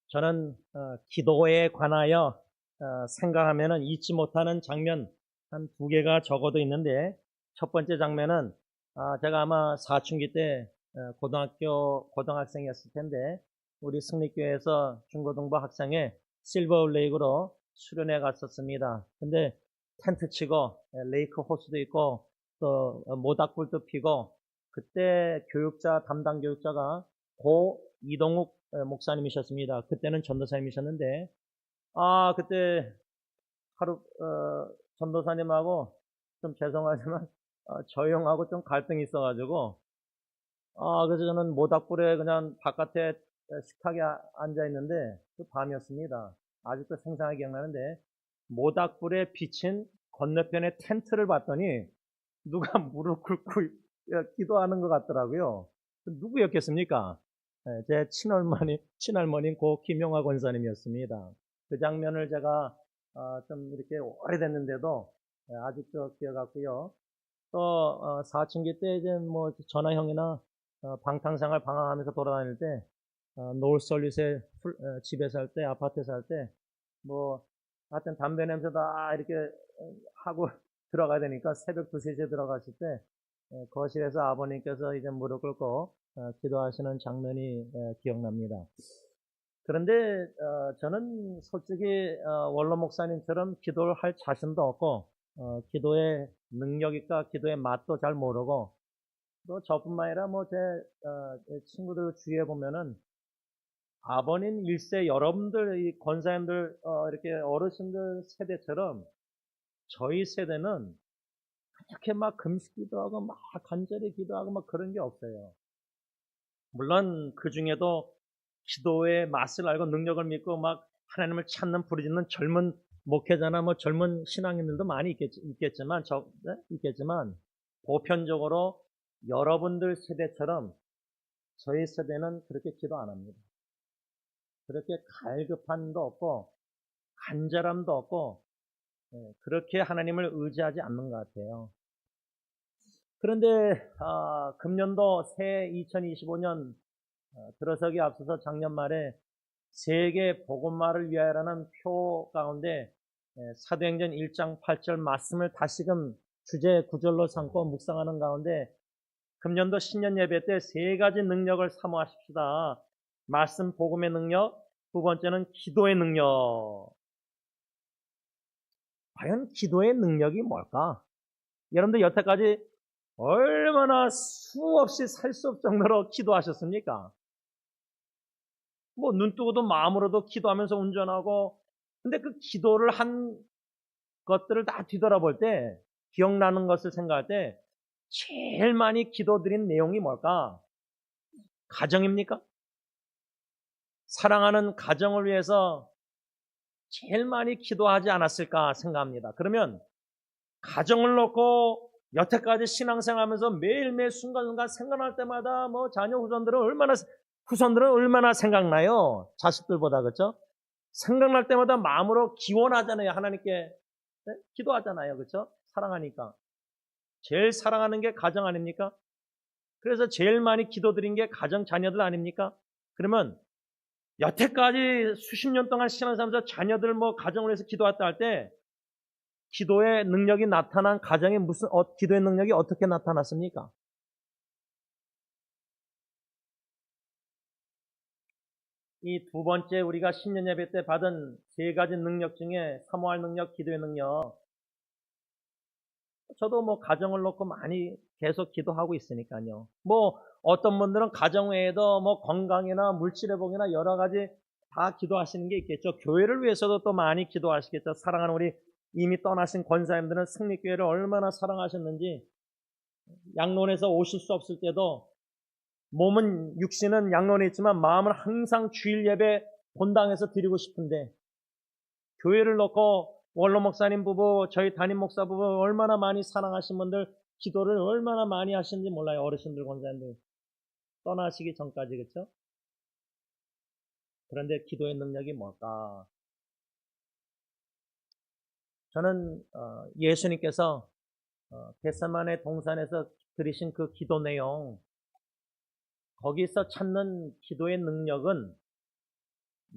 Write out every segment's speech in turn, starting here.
저는 기도에 관하여 생각하면은 잊지 못하는 장면 한 두 개가 적어도 있는데, 첫 번째 장면은 제가 아마 사춘기 때 고등학생이었을 텐데, 우리 승리교회에서 중고등부 학생회 실버레이크로 수련회 갔었습니다. 근데 텐트 치고 레이크 호수도 있고 또 모닥불도 피고, 그때 담당 교육자가 고 이동욱 목사님이셨습니다. 그때는 전도사님이셨는데, 그때 하루, 전도사님하고 좀 죄송하지만, 저 형하고 좀 갈등이 있어가지고, 그래서 저는 모닥불에 그냥 바깥에 식탁에 앉아 있는데, 그 밤이었습니다. 아직도 생생하게 기억나는데, 모닥불에 비친 건너편에 텐트를 봤더니, 누가 무릎 꿇고 기도하는 것 같더라고요. 누구였겠습니까? 제 친할머니 고 김용화 권사님이었습니다. 그 장면을 제가 좀 이렇게 오래됐는데도 아직도 기억하고요. 또 사춘기 때 이제 뭐 전화 형이나 방탕생활 방황하면서 돌아다닐 때 노을솔릿에 집에 살 때, 아파트에 살 때, 뭐 하여튼 담배 냄새 다 이렇게 하고 들어가야 되니까 새벽 2, 3시에 들어갔을 때 거실에서 아버님께서 이제 무릎 꿇고 기도하시는 장면이 기억납니다. 그런데 저는 솔직히 원로 목사님처럼 기도를 할 자신도 없고, 기도의 능력이까 기도의 맛도 잘 모르고, 또 저뿐만 아니라 뭐 제 친구들 주위에 보면은 아버님 일세 여러분들 이 권사님들 이렇게 어르신들 세대처럼 저희 세대는 그렇게 막 금식 기도하고 막 간절히 기도하고 막 그런 게 없어요. 물론 그 중에도 기도의 맛을 알고 능력을 믿고 막 하나님을 찾는 부르짖는 젊은 목회자나 뭐 젊은 신앙인들도 많이 있겠지만 있겠지만 보편적으로 여러분들 세대처럼 저희 세대는 그렇게 기도 안 합니다. 그렇게 갈급함도 없고 간절함도 없고 그렇게 하나님을 의지하지 않는 것 같아요. 그런데 금년도 새 2025년 들어서기 앞서서 작년 말에 세계 복음화를 위하여라는 표 가운데 사도행전 1장 8절 말씀을 다시금 주제 구절로 삼고 묵상하는 가운데, 금년도 신년 예배 때 세 가지 능력을 사모하십시다. 말씀 복음의 능력, 두 번째는 기도의 능력. 과연 기도의 능력이 뭘까? 여러분들 여태까지 얼마나 수없이 살 수 없을 정도로 기도하셨습니까? 뭐 눈 뜨고도 마음으로도 기도하면서 운전하고, 근데 그 기도를 한 것들을 다 뒤돌아볼 때, 기억나는 것을 생각할 때 제일 많이 기도드린 내용이 뭘까? 가정입니까? 사랑하는 가정을 위해서 제일 많이 기도하지 않았을까 생각합니다. 그러면 가정을 놓고 여태까지 신앙생활하면서 매일매일 순간순간 생각날 때마다 뭐 자녀 후손들은 얼마나 생각나요? 자식들보다. 그렇죠? 생각날 때마다 마음으로 기원하잖아요. 하나님께. 네? 기도하잖아요. 그렇죠? 사랑하니까. 제일 사랑하는 게 가정 아닙니까? 그래서 제일 많이 기도드린 게 가정 자녀들 아닙니까? 그러면 여태까지 수십 년 동안 신앙생활하면서 자녀들 뭐 가정을 위해서 기도했다 할 때 기도의 능력이 나타난 가정에 기도의 능력이 어떻게 나타났습니까? 이 두 번째 우리가 신년 예배 때 받은 세 가지 능력 중에 사모할 능력, 기도의 능력. 저도 뭐 가정을 놓고 많이 계속 기도하고 있으니까요. 뭐 어떤 분들은 가정 외에도 뭐 건강이나 물질회복이나 여러 가지 다 기도하시는 게 있겠죠. 교회를 위해서도 또 많이 기도하시겠죠. 사랑하는 우리 이미 떠나신 권사님들은 승리교회를 얼마나 사랑하셨는지, 양론에서 오실 수 없을 때도 육신은 양론에 있지만 마음은 항상 주일 예배 본당에서 드리고 싶은데, 교회를 놓고 원로 목사님 부부, 저희 담임 목사 부부 얼마나 많이 사랑하신 분들, 기도를 얼마나 많이 하시는지 몰라요. 어르신들, 권사님들 떠나시기 전까지. 그렇죠? 그런데 기도의 능력이 뭘까? 저는 예수님께서 겟세마네 동산에서 드리신 그 기도 내용, 거기서 찾는 기도의 능력은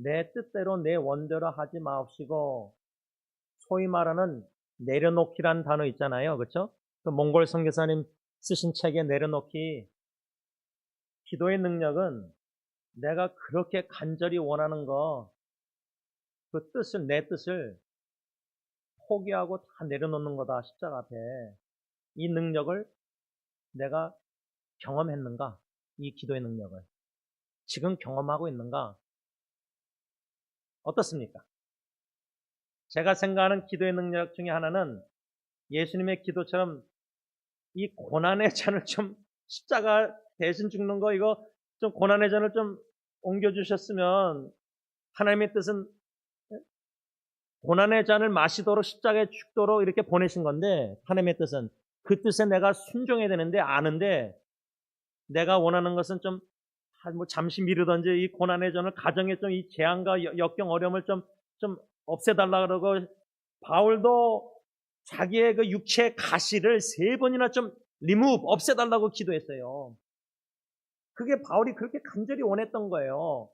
내 뜻대로 내 원대로 하지 마옵시고, 소위 말하는 내려놓기란 단어 있잖아요. 그렇죠? 그 몽골 선교사님 쓰신 책에 내려놓기, 기도의 능력은 내가 그렇게 간절히 원하는 거, 그 뜻을, 내 뜻을 포기하고 다 내려놓는 거다, 십자가 앞에. 이 능력을 내가 경험했는가? 이 기도의 능력을. 지금 경험하고 있는가? 어떻습니까? 제가 생각하는 기도의 능력 중에 하나는 예수님의 기도처럼 이 고난의 잔을 좀 십자가 대신 죽는 거, 이거 좀 고난의 잔을 좀 옮겨주셨으면, 하나님의 뜻은 고난의 잔을 마시도록 십자가에 죽도록 이렇게 보내신 건데, 하나님의 뜻은 그 뜻에 내가 순종해야 되는데, 아는데 내가 원하는 것은 좀 뭐 잠시 미루던지 이 고난의 잔을, 가정에 좀 이 재앙과 역경 어려움을 좀 없애달라 그러고, 바울도 자기의 그 육체의 가시를 3번이나 좀 리무브, 없애달라고 기도했어요. 그게 바울이 그렇게 간절히 원했던 거예요.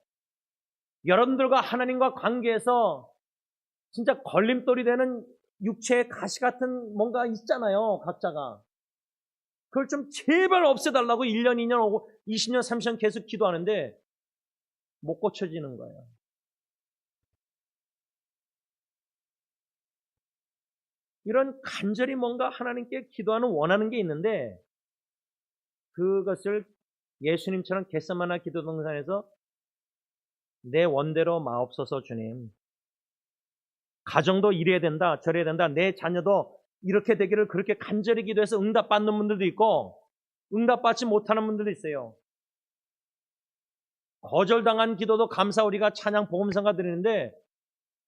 여러분들과 하나님과 관계에서 진짜 걸림돌이 되는 육체의 가시 같은 뭔가 있잖아요, 각자가. 그걸 좀 제발 없애달라고 1년, 2년, 20년, 30년 계속 기도하는데 못 고쳐지는 거예요. 이런 간절히 뭔가 하나님께 기도하는, 원하는 게 있는데, 그것을 예수님처럼 겟세마네 기도 동산에서 내 원대로 마옵소서 주님. 가정도 이래야 된다, 저래야 된다, 내 자녀도 이렇게 되기를 그렇게 간절히 기도해서 응답받는 분들도 있고, 응답받지 못하는 분들도 있어요. 거절당한 기도도 감사, 우리가 찬양 복음성가 드리는데,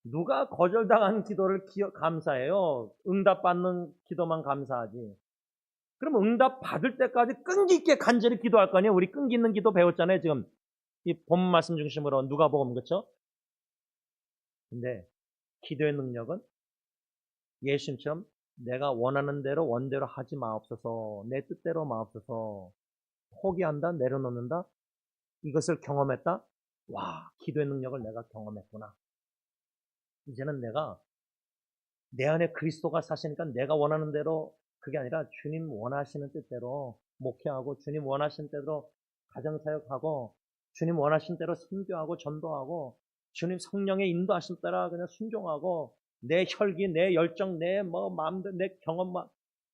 누가 거절당한 기도를 감사해요? 응답받는 기도만 감사하지. 그럼 응답 받을 때까지 끈기 있게 간절히 기도할 거 아니에요? 우리 끈기 있는 기도 배웠잖아요, 지금. 이 본 말씀 중심으로 누가복음, 그렇죠? 근데 기도의 능력은 예수님처럼 내가 원하는 대로 원대로 하지 마옵소서, 내 뜻대로 마옵소서, 포기한다, 내려놓는다, 이것을 경험했다. 와, 기도의 능력을 내가 경험했구나. 이제는 내가 내 안에 그리스도가 사시니까 내가 원하는 대로, 그게 아니라 주님 원하시는 뜻대로 목회하고, 주님 원하시는 대로 가정사역하고, 주님 원하시는 대로 선교하고 전도하고, 주님 성령의 인도하신 따라 그냥 순종하고, 내 혈기, 내 열정, 내 마음대로, 내 경험만,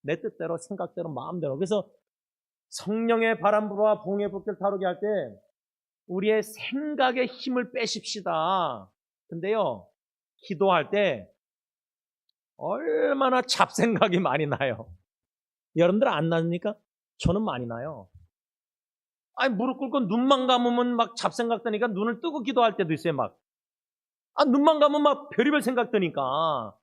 내 뜻대로, 생각대로, 마음대로. 그래서 성령의 바람 불어와 봉의 불길 타오르게 할 때 우리의 생각의 힘을 빼십시다. 근데요, 기도할 때 얼마나 잡생각이 많이 나요. 여러분들 안 나십니까? 저는 많이 나요. 아니, 무릎 꿇고 눈만 감으면 막 잡생각 드니까 눈을 뜨고 기도할 때도 있어요, 막. 눈만 감으면 막 별의별 생각 드니까.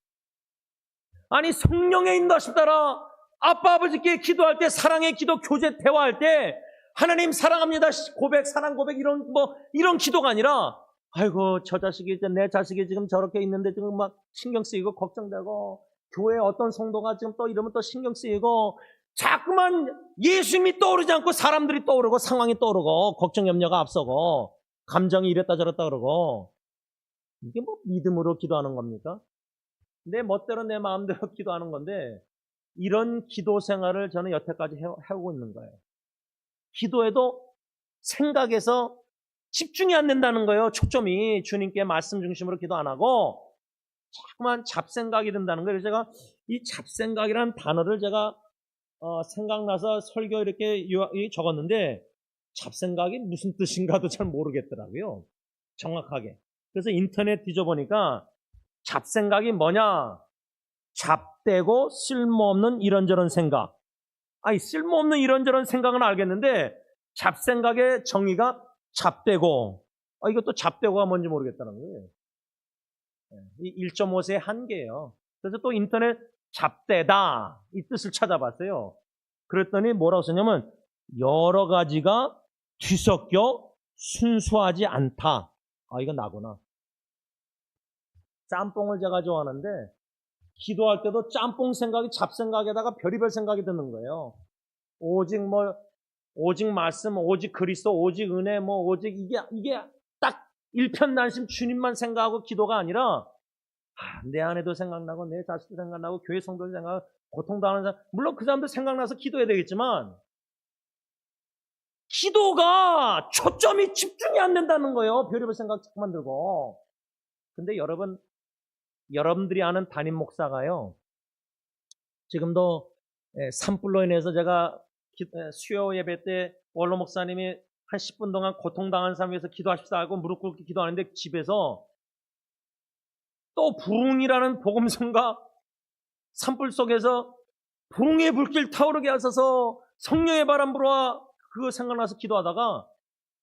아니, 성령의 인도하심 따라 아빠 아버지께 기도할 때, 사랑의 기도, 교제, 대화할 때 하나님 사랑합니다 고백, 사랑 고백, 이런 기도가 아니라, 아이고, 저 자식이, 내 자식이 지금 저렇게 있는데 지금 막 신경 쓰이고 걱정되고, 교회 어떤 성도가 지금 또 이러면 또 신경 쓰이고, 자꾸만 예수님이 떠오르지 않고 사람들이 떠오르고, 상황이 떠오르고, 걱정 염려가 앞서고, 감정이 이랬다 저랬다 그러고, 이게 뭐 믿음으로 기도하는 겁니까? 내 멋대로 내 마음대로 기도하는 건데, 이런 기도 생활을 저는 여태까지 해오고 있는 거예요. 기도에도 생각에서 집중이 안 된다는 거예요. 초점이 주님께 말씀 중심으로 기도 안 하고 자꾸만 잡생각이 든다는 거예요. 제가 이 잡생각이라는 단어를 제가 생각나서 설교 이렇게 적었는데, 잡생각이 무슨 뜻인가도 잘 모르겠더라고요, 정확하게. 그래서 인터넷 뒤져보니까 잡생각이 뭐냐? 잡되고 쓸모없는 이런저런 생각. 아니, 쓸모없는 이런저런 생각은 알겠는데 잡생각의 정의가 잡되고, 이것도 잡되고가 뭔지 모르겠다는 거예요. 이 1.5세의 한계예요. 그래서 또 인터넷 잡되다 이 뜻을 찾아봤어요. 그랬더니 뭐라고 썼냐면, 여러 가지가 뒤섞여 순수하지 않다. 이거 나구나. 짬뽕을 제가 좋아하는데 기도할 때도 짬뽕 생각이 잡생각에다가 별의별 생각이 드는 거예요. 오직 말씀, 오직 그리스도, 오직 은혜, 오직 이게 딱 일편단심 주님만 생각하고 기도가 아니라 내 아내도 생각나고 내 자식도 생각나고 교회 성도도 생각나고 고통당하는 사람, 물론 그 사람도 생각나서 기도해야 되겠지만 기도가 초점이 집중이 안 된다는 거예요. 별의별 생각 자꾸만 들고. 근데 여러분들이 아는 담임 목사가요, 지금도 산불로 인해서 제가 수요 예배 때 원로 목사님이 한 10분 동안 고통당한 사람 위해서 기도하십사 하고 무릎 꿇고 기도하는데 집에서 또 부흥이라는 복음성과 산불 속에서 부흥의 불길 타오르게 하셔서 성령의 바람 불어와 그거 생각나서 기도하다가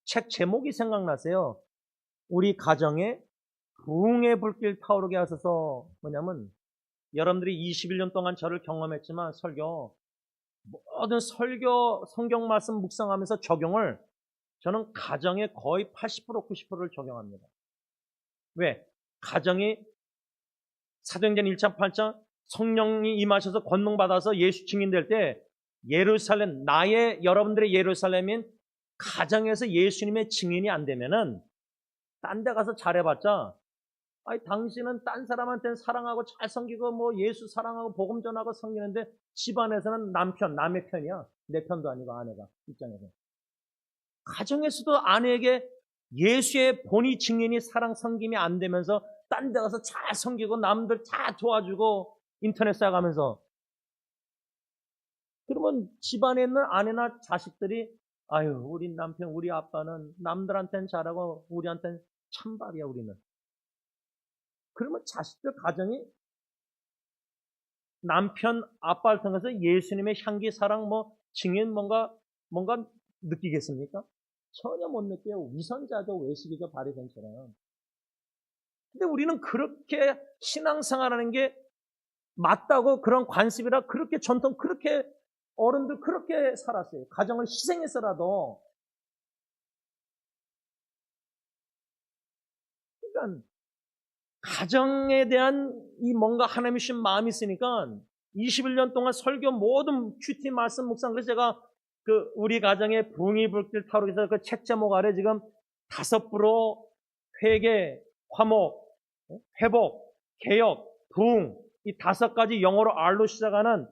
책 제목이 생각나세요. 우리 가정에 부흥의 불길 타오르게 하셔서 뭐냐면 여러분들이 21년 동안 저를 경험했지만 모든 설교 성경 말씀 묵상하면서 적용을 저는 가정에 거의 80% 90%를 적용합니다. 왜? 가정이 사도행전 1장 8장 성령이 임하셔서 권능받아서 예수 증인될 때 예루살렘, 여러분들의 예루살렘인 가정에서 예수님의 증인이 안 되면은 딴 데 가서 잘해봤자, 당신은 딴 사람한테는 사랑하고 잘 섬기고 뭐 예수 사랑하고 복음 전하고 섬기는데 집안에서는 남의 편이야. 내 편도 아니고 아내가 입장에서. 가정에서도 아내에게 예수의 본의 증인이 사랑 섬김이 안 되면서 딴 데 가서 잘 섬기고 남들 다 도와주고 인터넷 쌓아가면서, 그러면 집안에 있는 아내나 자식들이 우리 남편 우리 아빠는 남들한테는 잘하고 우리한테는 찬밥이야 우리는. 그러면 자식들 가정이 남편 아빠를 통해서 예수님의 향기 사랑 증인 뭔가 느끼겠습니까? 전혀 못 느껴요. 위선자죠. 외식이죠. 바리새인처럼. 근데 우리는 그렇게 신앙생활하는 게 맞다고, 그런 관습이라 그렇게 전통, 그렇게 어른들 그렇게 살았어요. 가정을 희생해서라도. 그러니까 가정에 대한 이 뭔가 하나님이 주신 마음이 있으니까 21년 동안 설교 모든 큐티 말씀 묵상, 그래서 제가 우리 가정의 부흥이 불길 타오르기 그 책 제목 아래 지금 5부로 회개, 화목, 회복, 개혁, 부흥, 이 5가지 영어로 R로 시작하는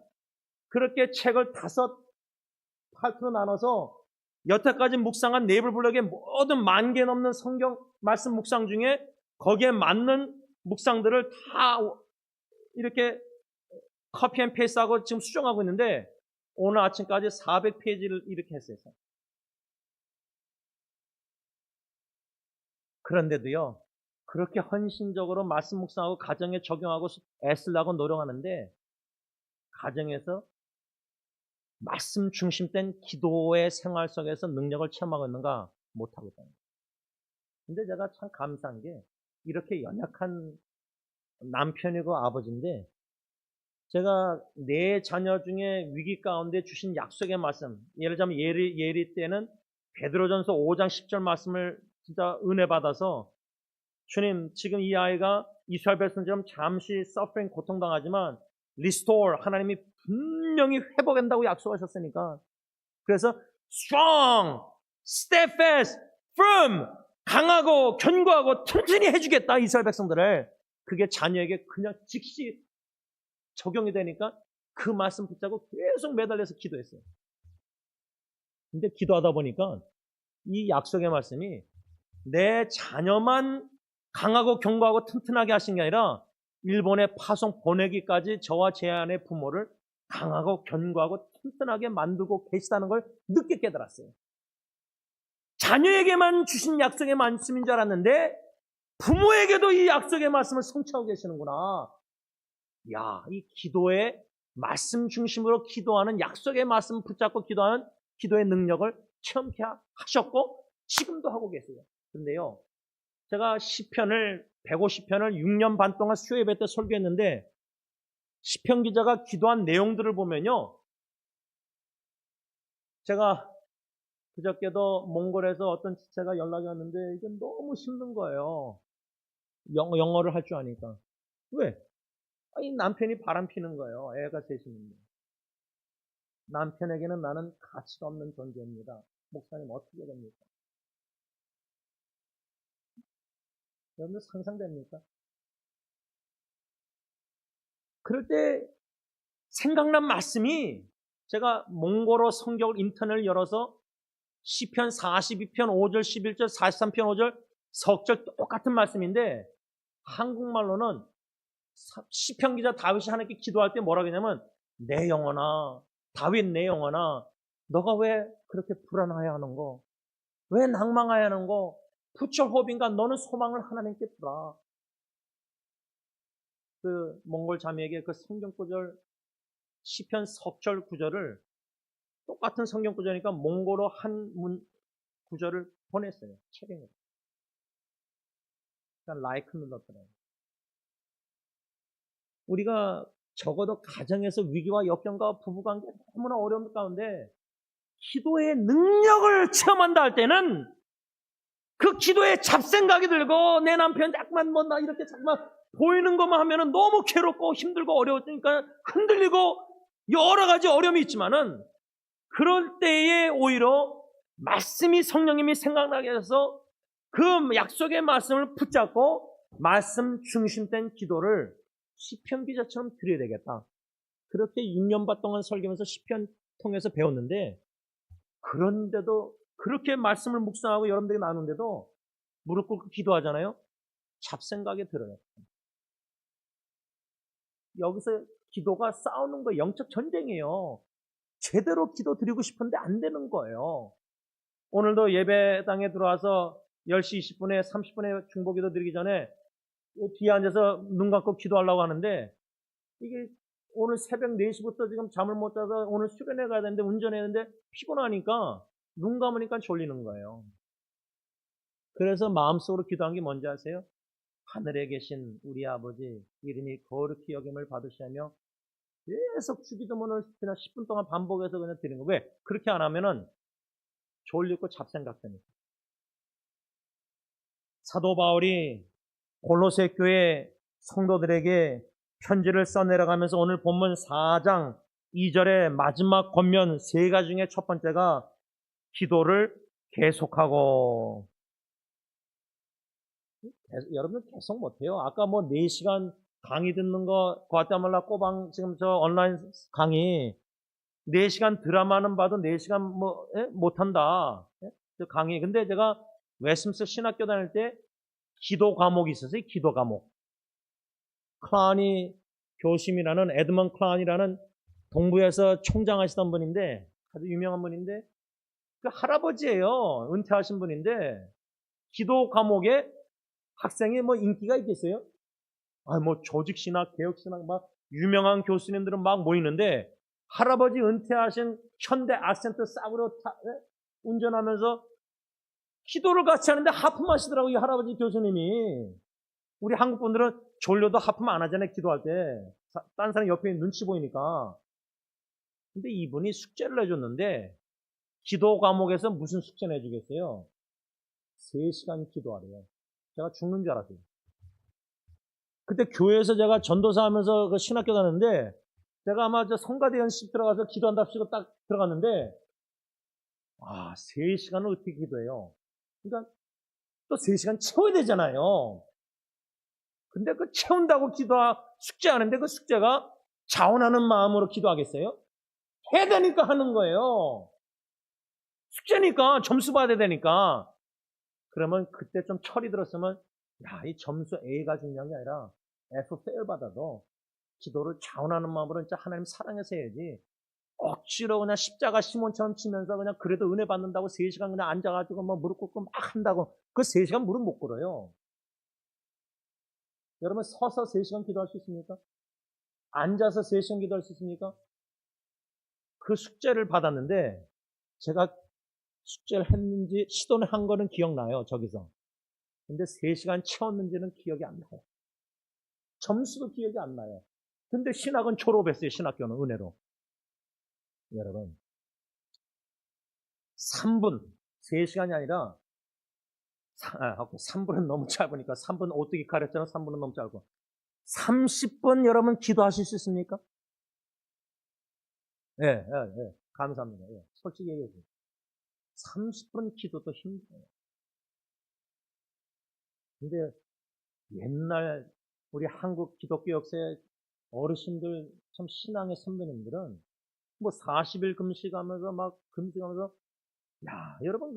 그렇게 책을 5파트로 나눠서 여태까지 묵상한 네이블 블록의 모든 10,000개 넘는 성경 말씀 묵상 중에 거기에 맞는 묵상들을 다 이렇게 커피 앤 페이스하고 지금 수정하고 있는데 오늘 아침까지 400페이지를 이렇게 했어요. 그런데도요, 그렇게 헌신적으로 말씀 묵상하고 가정에 적용하고 애쓰려고 노력하는데 가정에서 말씀 중심된 기도의 생활 속에서 능력을 체험하고 있는가? 못하고 있다. 근데 제가 참 감사한 게 이렇게 연약한 남편이고 아버지인데 제가 내 자녀 중에 위기 가운데 주신 약속의 말씀, 예를 들자면 예리 때는 베드로전서 5장 10절 말씀을 진짜 은혜 받아서 주님, 지금 이 아이가 이스라엘 백성처럼 잠시 서퍼링 고통당하지만 리스토어, 하나님이 분명히 회복한다고 약속하셨으니까, 그래서 strong, steadfast, firm, 강하고 견고하고 튼튼히 해주겠다 이스라엘 백성들을. 그게 자녀에게 그냥 즉시 적용이 되니까 그 말씀 붙잡고 계속 매달려서 기도했어요. 근데 기도하다 보니까 이 약속의 말씀이 내 자녀만 강하고 견고하고 튼튼하게 하신 게 아니라 일본에 파송 보내기까지 저와 제 아내 부모를 강하고 견고하고 튼튼하게 만들고 계시다는 걸 늦게 깨달았어요. 자녀에게만 주신 약속의 말씀인 줄 알았는데 부모에게도 이 약속의 말씀을 성취하고 계시는구나. 이 기도의 말씀 중심으로 기도하는, 약속의 말씀 붙잡고 기도하는 기도의 능력을 체험케 하셨고 지금도 하고 계세요. 근데요, 제가 150편을 6년 반 동안 수요 예배 때 설교했는데 시편 기자가 기도한 내용들을 보면요, 제가 그저께도 몽골에서 어떤 지체가 연락이 왔는데 이게 너무 힘든 거예요. 영어를 할 줄 아니까. 왜? 이 남편이 바람 피는 거예요. 애가 셋이는데. 남편에게는 나는 가치가 없는 존재입니다. 목사님 어떻게 됩니까? 여러분들 상상됩니까? 그럴 때 생각난 말씀이 제가 몽골어 성경 인터넷을 열어서 시편 42편 5절 11절 43편 5절 석절 똑같은 말씀인데 한국말로는 시편 기자 다윗이 하나님께 기도할 때 뭐라고 했냐면 내 영혼아 다윗 내 영혼아 너가 왜 그렇게 불안하여 하는 거? 왜 낭망하여 하는 거? Put your hope in God. 너는 소망을 하나님께 두라. 그 몽골 자매에게 그 성경 구절 시편 석절 구절을 똑같은 성경 구절이니까 몽골어 한 문 구절을 보냈어요. 채팅으로. 그러니까 라이크 눌렀더라고요. 우리가 적어도 가정에서 위기와 역경과 부부관계 너무나 어려운 가운데 기도의 능력을 체험한다 할 때는 그 기도에 잡생각이 들고 내 남편 자꾸만 뭐 나 이렇게 자꾸만 보이는 것만 하면은 너무 괴롭고 힘들고 어려우니까 흔들리고 여러 가지 어려움이 있지만은 그럴 때에 오히려 말씀이 성령님이 생각나게 해서 그 약속의 말씀을 붙잡고 말씀 중심된 기도를 시편 기자처럼 드려야 되겠다. 그렇게 6년 반 동안 설교하면서 시편 통해서 배웠는데 그런데도 그렇게 말씀을 묵상하고 여러분들이 나누는데도 무릎 꿇고 기도하잖아요. 잡생각이 들어요. 여기서 기도가 싸우는 거 영적 전쟁이에요. 제대로 기도 드리고 싶은데 안 되는 거예요. 오늘도 예배당에 들어와서 10시 20분에 30분에 중보기도 드리기 전에 뒤에 앉아서 눈 감고 기도하려고 하는데 이게 오늘 새벽 4시부터 지금 잠을 못 자서 오늘 수련회 가야 되는데 운전해야 되는데 피곤하니까 눈 감으니까 졸리는 거예요. 그래서 마음속으로 기도한 게 뭔지 아세요? 하늘에 계신 우리 아버지 이름이 거룩히 여김을 받으시며 계속 주기도문을 그냥 10분 동안 반복해서 그냥 드리는 거예요. 왜? 그렇게 안 하면은 졸리고 잡생각 되니까. 사도 바울이 골로새 교회 성도들에게 편지를 써내려가면서 오늘 본문 4장 2절의 마지막 권면 3가지 중에 첫 번째가 기도를 계속하고. 여러분 계속 못해요. 아까 뭐 4시간 강의 듣는 거 과따말라 꼬방 지금 저 온라인 강의 4시간 드라마는 봐도 4시간 뭐 못한다. 저 강의. 근데 제가 웨스민스터 신학교 다닐 때 기도 과목이 있었어요. 기도 과목. 클라니 교심이라는 에드먼 클라니라는 동부에서 총장하시던 분인데 아주 유명한 분인데 그 할아버지예요. 은퇴하신 분인데 기도 과목에 학생이 뭐 인기가 있겠어요? 뭐 조직신학, 개혁신학 막 유명한 교수님들은 막 모이는데 할아버지 은퇴하신 현대 악센트 싸구려 운전하면서 기도를 같이 하는데 하품하시더라고요. 이 할아버지 교수님이. 우리 한국 분들은 졸려도 하품 안 하잖아요. 기도할 때. 딴 사람 옆에 눈치 보이니까. 근데 이분이 숙제를 내줬는데 기도 과목에서 무슨 숙제 내주겠어요? 3시간 기도하래요. 제가 죽는 줄 알았어요. 그때 교회에서 제가 전도사 하면서 그 신학교 다녔는데 제가 아마 저 성가대 연습 들어가서 기도한답시고 딱 들어갔는데 3시간을 어떻게 기도해요? 그러니까 또 3시간 채워야 되잖아요. 근데 그 채운다고 숙제하는데 그 숙제가 자원하는 마음으로 기도하겠어요? 해야 되니까 하는 거예요. 숙제니까 점수 받아야 되니까. 그러면 그때 좀 철이 들었으면 이 점수 A가 중요한 게 아니라 F 페일 받아도 기도를 자원하는 마음으로 진짜 하나님 사랑해서 해야지. 억지로 그냥 십자가 시몬처럼 치면서 그냥 그래도 은혜 받는다고 3시간 그냥 앉아가지고 뭐 무릎 꿇고 막 한다고 그 3시간 무릎 못 꿇어요. 여러분 서서 3시간 기도할 수 있습니까? 앉아서 3시간 기도할 수 있습니까? 그 숙제를 받았는데 제가 숙제를 했는지 시도는 한 거는 기억나요. 저기서. 근데 3시간 채웠는지는 기억이 안 나요. 점수도 기억이 안 나요. 근데 신학은 졸업했어요. 신학교는 은혜로. 여러분 3분 3시간이 아니라 3분은 너무 짧으니까 3분 어떻게 가렸잖아. 3분은 너무 짧고 30분 여러분 기도하실 수 있습니까? 예. 감사합니다. 예. 솔직히 얘기해 주세요. 30분 기도도 힘들어요. 근데 옛날 우리 한국 기독교 역사의 어르신들, 참 신앙의 선배님들은 뭐 40일 금식하면서 막 금식하면서, 야, 여러분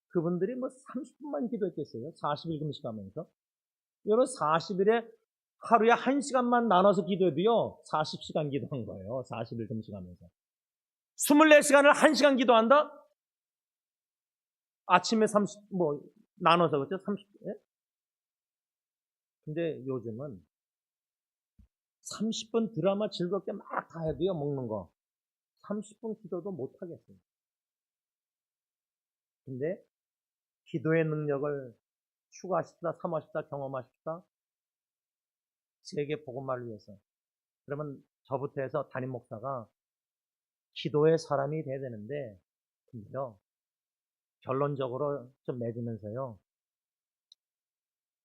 그분들이 뭐 30분만 기도했겠어요? 40일 금식하면서. 여러분 40일에 하루에 1시간만 나눠서 기도해도요, 40시간 기도한 거예요. 40일 금식하면서. 24시간을 1시간 기도한다? 아침에 나눠서, 그렇죠? 30, 예? 근데 요즘은 30분 드라마 즐겁게 막 다 해도요, 먹는 거. 30분 기도도 못 하겠어요. 근데 기도의 능력을 추구하십시다, 삼하십시다, 경험하십시다. 세계 복음화를 위해서. 그러면 저부터 해서 담임 목사가 기도의 사람이 돼야 되는데, 근데요, 결론적으로 좀 맺으면서요,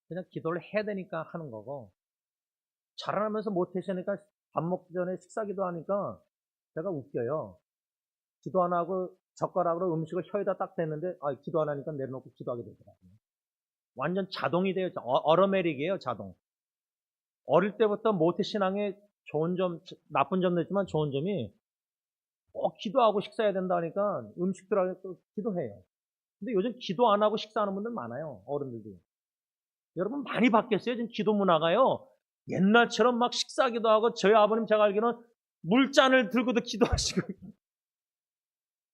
그냥 기도를 해야 되니까 하는 거고, 자라나면서 못하시니까 밥 먹기 전에 식사 기도하니까 제가 웃겨요. 기도 안 하고 젓가락으로 음식을 혀에다 딱 댔는데, 기도 안 하니까 내려놓고 기도하게 되더라고요. 완전 자동이 돼요. 어러메릭이에요, 자동. 어릴 때부터 모태신앙의 좋은 점, 나쁜 점도 있지만 좋은 점이 꼭 기도하고 식사해야 된다니까 음식 들어가서 기도해요. 근데 요즘 기도 안 하고 식사하는 분들 많아요. 어른들도. 여러분 많이 바뀌었어요. 지금 기도 문화가요. 옛날처럼 막 식사기도 하고 저희 아버님 제가 알기로는 물잔을 들고도 기도하시고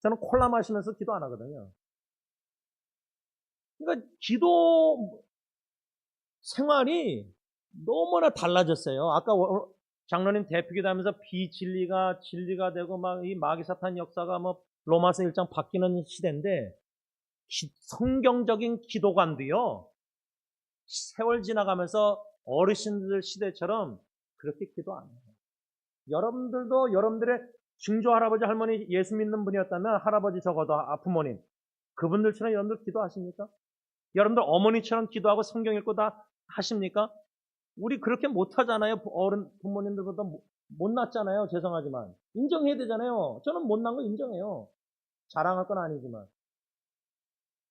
저는 콜라 마시면서 기도 안 하거든요. 그러니까 기도 생활이 너무나 달라졌어요. 아까 장로님 대표기도 하면서 비진리가 진리가 되고 막 이 마귀사탄 역사가 뭐 로마서 1장 바뀌는 시대인데 성경적인 기도관도요. 세월 지나가면서 어르신들 시대처럼 그렇게 기도 안 해요. 여러분들도 여러분들의 증조 할아버지 할머니 예수 믿는 분이었다면 할아버지 적어도 부모님 그분들처럼 여러분들 기도하십니까? 여러분들 어머니처럼 기도하고 성경 읽고 다 하십니까? 우리 그렇게 못하잖아요. 어른 부모님들보다 못났잖아요. 죄송하지만 인정해야 되잖아요. 저는 못난 거 인정해요. 자랑할 건 아니지만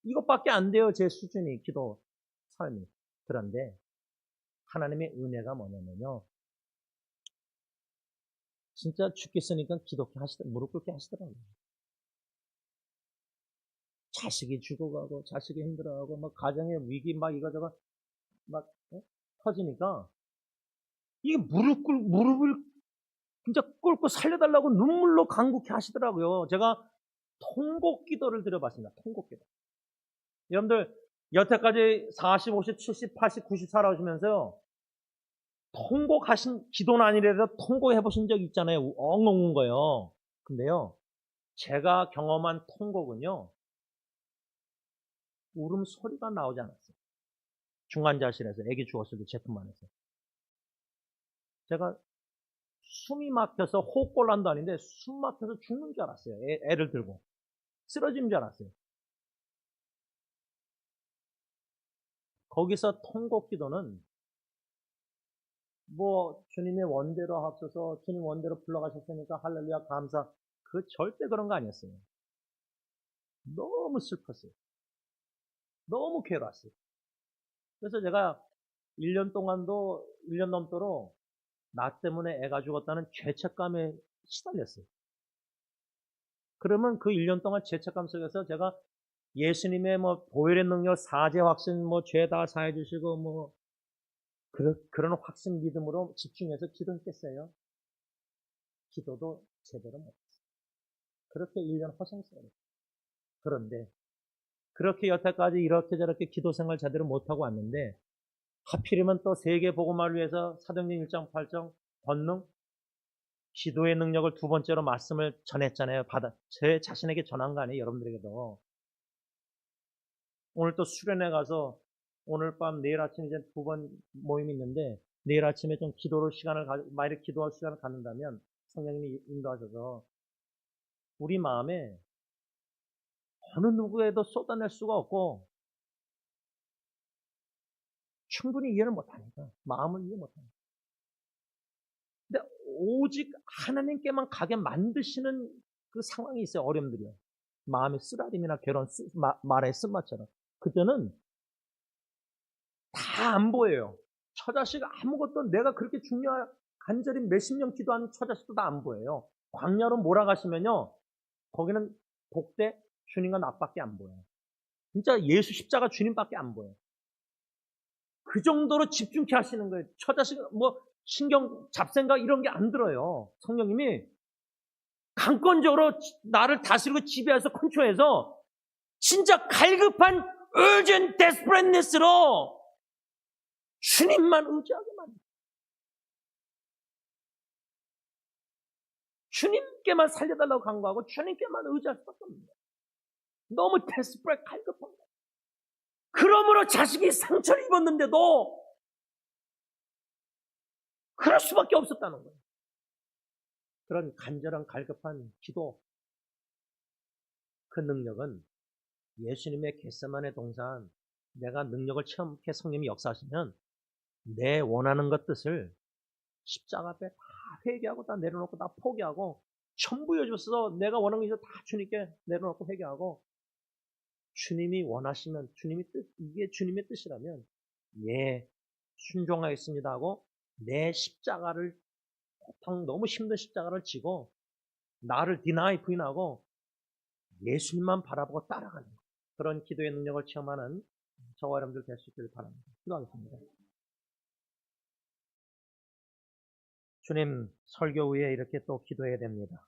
이것밖에 안 돼요. 제 수준이 기도 삶이. 그런데 하나님의 은혜가 뭐냐면요. 진짜 죽겠으니까 기독교 무릎 꿇게 하시더라고요. 자식이 죽어가고 자식이 힘들어하고 막 가정의 위기 막 이거저거 막 터지니까 이게 무릎을 진짜 꿇고 살려달라고 눈물로 간곡히 하시더라고요. 제가 통곡 기도를 드려봤습니다. 통곡 기도. 여러분들 여태까지 40, 50, 70, 80, 90 살아오시면서요. 통곡하신 기도는 아니래도 통곡해 보신 적 있잖아요. 엉엉 운 거요. 근데요. 제가 경험한 통곡은요. 울음소리가 나오지 않았어요. 중환자실에서 아기 죽었을 때 제품만 해서. 제가 숨이 막혀서 호흡곤란도 아닌데 숨 막혀서 죽는 줄 알았어요. 애를 들고. 쓰러지는 줄 알았어요. 거기서 통곡 기도는 뭐 주님의 원대로 합쳐서 주님 원대로 불러가셨으니까 할렐루야 감사. 절대 그런 거 아니었어요. 너무 슬펐어요. 너무 괴로웠어요. 그래서 제가 1년 넘도록 나 때문에 애가 죽었다는 죄책감에 시달렸어요. 그러면 그 1년 동안 죄책감 속에서 제가 예수님의 보혈의 능력, 사죄 확신, 죄 다 사해 주시고 그런 확신 믿음으로 집중해서 기도했겠어요. 기도도 제대로 못했어요. 그렇게 1년 허송세월을. 그런데 그렇게 여태까지 이렇게 저렇게 기도 생활 제대로 못하고 왔는데 하필이면 또 세계 복음화를 위해서 사도행전 1장 8장 권능 기도의 능력을 두 번째로 말씀을 전했잖아요. 제 자신에게 전한 거 아니에요. 여러분들에게도. 오늘 또 수련회 가서 오늘 밤 내일 아침 이제 2번 모임이 있는데 내일 아침에 좀 만약에 기도할 시간을 갖는다면 성령님이 인도하셔서 우리 마음에 어느 누구에도 쏟아낼 수가 없고 충분히 이해를 못하니까 마음을 이해 못하니까 근데 오직 하나님께만 가게 만드시는 그 상황이 있어요. 어려움들이요. 마음의 쓰라림이나 괴로운 말의 쓴맛처럼 그때는 다 안 보여요. 처자식 아무것도 내가 그렇게 중요한 간절히 몇십 년 기도하는 처자식도 다 안 보여요. 광야로 몰아가시면요. 거기는 복대 주님과 나밖에 안 보여요. 진짜 예수 십자가 주님밖에 안 보여요. 그 정도로 집중케 하시는 거예요. 처자식 뭐 신경 잡생각 이런 게 안 들어요. 성령님이 강권적으로 나를 다스리고 지배해서 컨트롤해서 진짜 갈급한 urgent desperateness로 주님만 의지하게 만들어요. 주님께만 살려달라고 간구하고 주님께만 의지할 수밖에 없는 거예요. 너무 desperate, 갈급한 거예요. 그러므로 자식이 상처를 입었는데도 그럴 수밖에 없었다는 거예요. 그런 간절한 갈급한 기도, 그 능력은 예수님의 겟세마네 동산, 내가 능력을 체험케 성령님이 역사하시면 내 원하는 것 뜻을 십자가 앞에 다 회개하고 다 내려놓고 다 포기하고 전부 여주셔서 내가 원하는 것을 다 주님께 내려놓고 회개하고 주님이 원하시면 주님이 뜻, 이게 주님의 뜻이라면 예, 순종하겠습니다 하고 내 십자가를 고통 너무 힘든 십자가를 지고 나를 디나이 부인하고 예수님만 바라보고 따라가는 거예요. 그런 기도의 능력을 체험하는 저와 여러분들 될 수 있기를 바랍니다. 기도하겠습니다. 주님, 설교 후에 이렇게 또 기도해야 됩니다.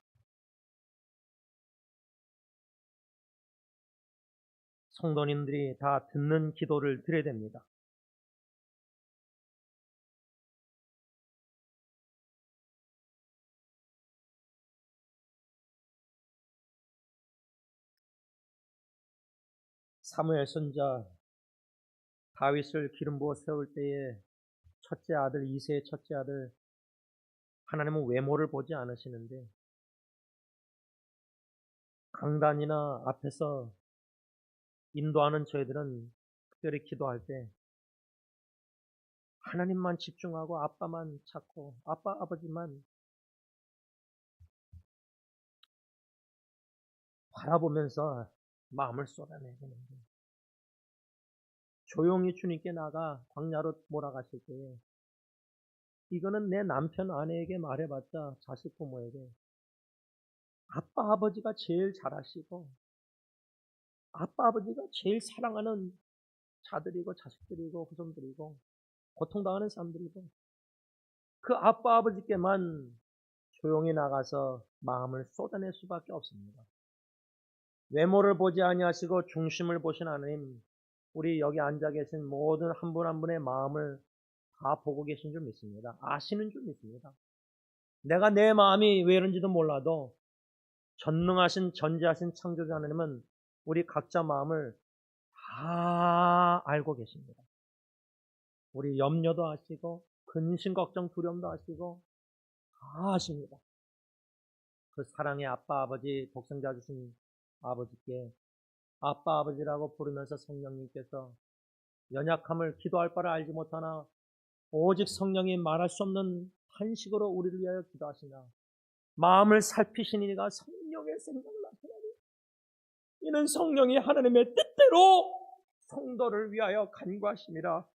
성도님들이 다 듣는 기도를 드려야 됩니다. 사무엘 선지자 다윗을 기름 부어 세울 때에 첫째 아들 이새의 첫째 아들 하나님은 외모를 보지 않으시는데 강단이나 앞에서 인도하는 저희들은 특별히 기도할 때 하나님만 집중하고 아빠만 찾고 아빠 아버지만 바라보면서 마음을 쏟아내야 되는데 조용히 주님께 나가 광야로 몰아가실 때에 이거는 내 남편 아내에게 말해봤자 자식 부모에게 아빠 아버지가 제일 잘하시고 아빠 아버지가 제일 사랑하는 자들이고 자식들이고 후손들이고 고통당하는 사람들이고 그 아빠 아버지께만 조용히 나가서 마음을 쏟아낼 수밖에 없습니다. 외모를 보지 아니하시고 중심을 보신 하나님, 우리 여기 앉아 계신 모든 한 분 한 분의 마음을 다 보고 계신 줄 믿습니다. 아시는 줄 믿습니다. 내가 내 마음이 왜 이런지도 몰라도 전능하신 전지하신 창조자 하나님은 우리 각자 마음을 다 알고 계십니다. 우리 염려도 아시고 근심 걱정 두려움도 아시고 다 아십니다. 그 사랑의 아빠 아버지 독생자 주신 아버지께 아빠 아버지라고 부르면서 성령님께서 연약함을 기도할 바를 알지 못하나 오직 성령이 말할 수 없는 탄식으로 우리를 위하여 기도하시나 마음을 살피시는 이가 성령의 생각을 나타나니 이는 성령이 하나님의 뜻대로 성도를 위하여 간구하심이라.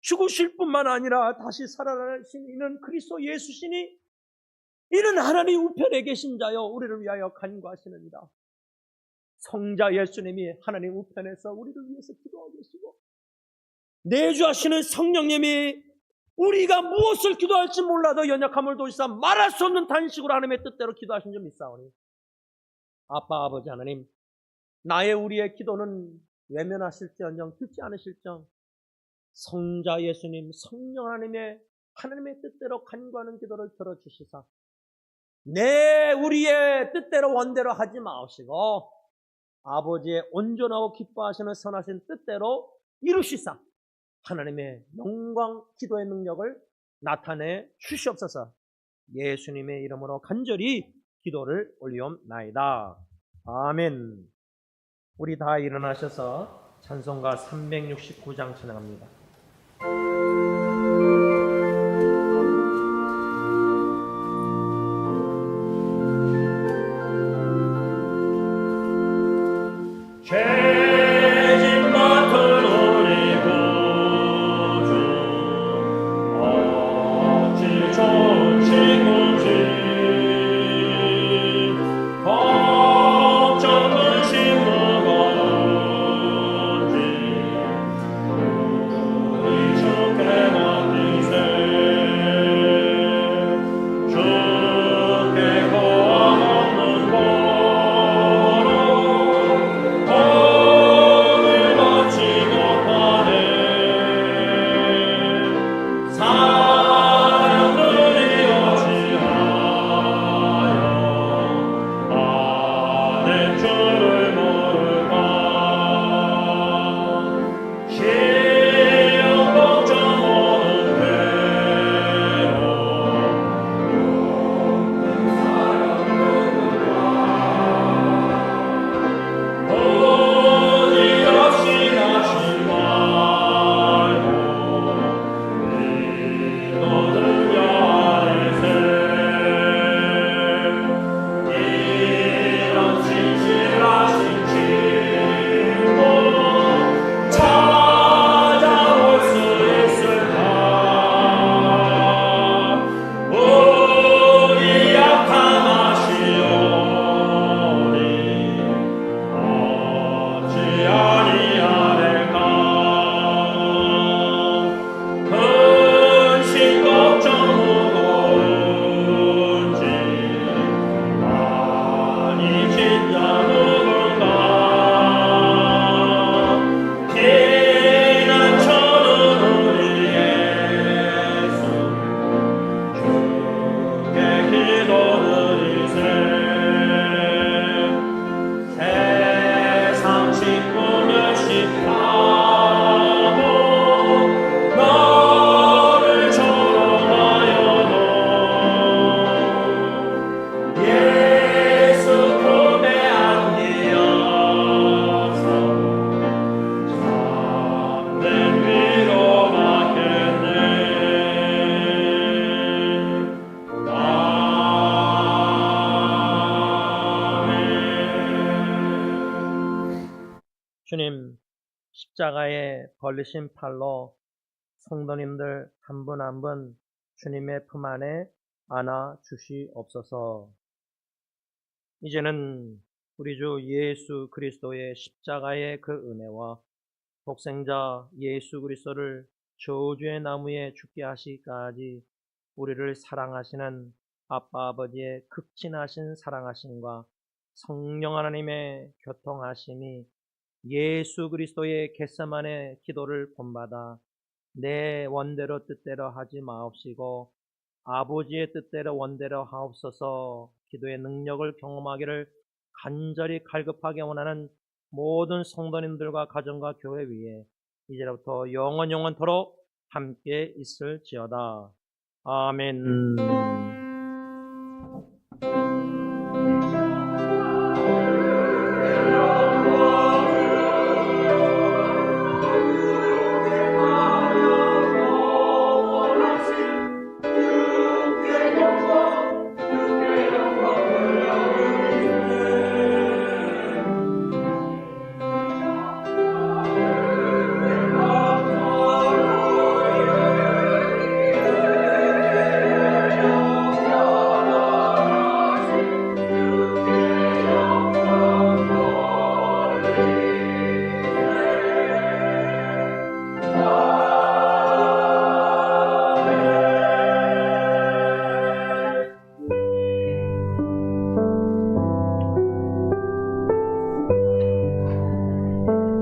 죽으실 뿐만 아니라 다시 살아나신 이는 그리스도 예수시니 이는 하나님 우편에 계신 자여 우리를 위하여 간구하시느니라. 성자 예수님이 하나님 우편에서 우리를 위해서 기도하고 계시고 내주하시는 성령님이 우리가 무엇을 기도할지 몰라도 연약함을 도시사 말할 수 없는 탄식으로 하나님의 뜻대로 기도하신 줄 믿사오니 아빠 아버지 하나님, 나의 우리의 기도는 외면하실지언정 듣지 않으실정 성자 예수님 성령 하나님의 뜻대로 간구하는 기도를 들어주시사 우리의 뜻대로 원대로 하지 마시고 아버지의 온전하고 기뻐하시는 선하신 뜻대로 이루시사 하나님의 영광 기도의 능력을 나타내 주시옵소서. 예수님의 이름으로 간절히 기도를 올리옵나이다. 아멘. 우리 다 일어나셔서 찬송가 369장 찬양합니다. 죄진 맡은 오리고 십자가에 걸리신 팔로 성도님들 한 분 한 분 주님의 품 안에 안아 주시옵소서. 이제는 우리 주 예수 그리스도의 십자가의 그 은혜와 독생자 예수 그리스도를 저주의 나무에 죽게 하시기까지 우리를 사랑하시는 아빠 아버지의 극진하신 사랑하심과 성령 하나님의 교통하심이 예수 그리스도의 겟세마네 기도를 본받아 내 원대로 뜻대로 하지 마옵시고 아버지의 뜻대로 원대로 하옵소서. 기도의 능력을 경험하기를 간절히 갈급하게 원하는 모든 성도님들과 가정과 교회 위에 이제부터 영원토록 함께 있을지어다. 아멘.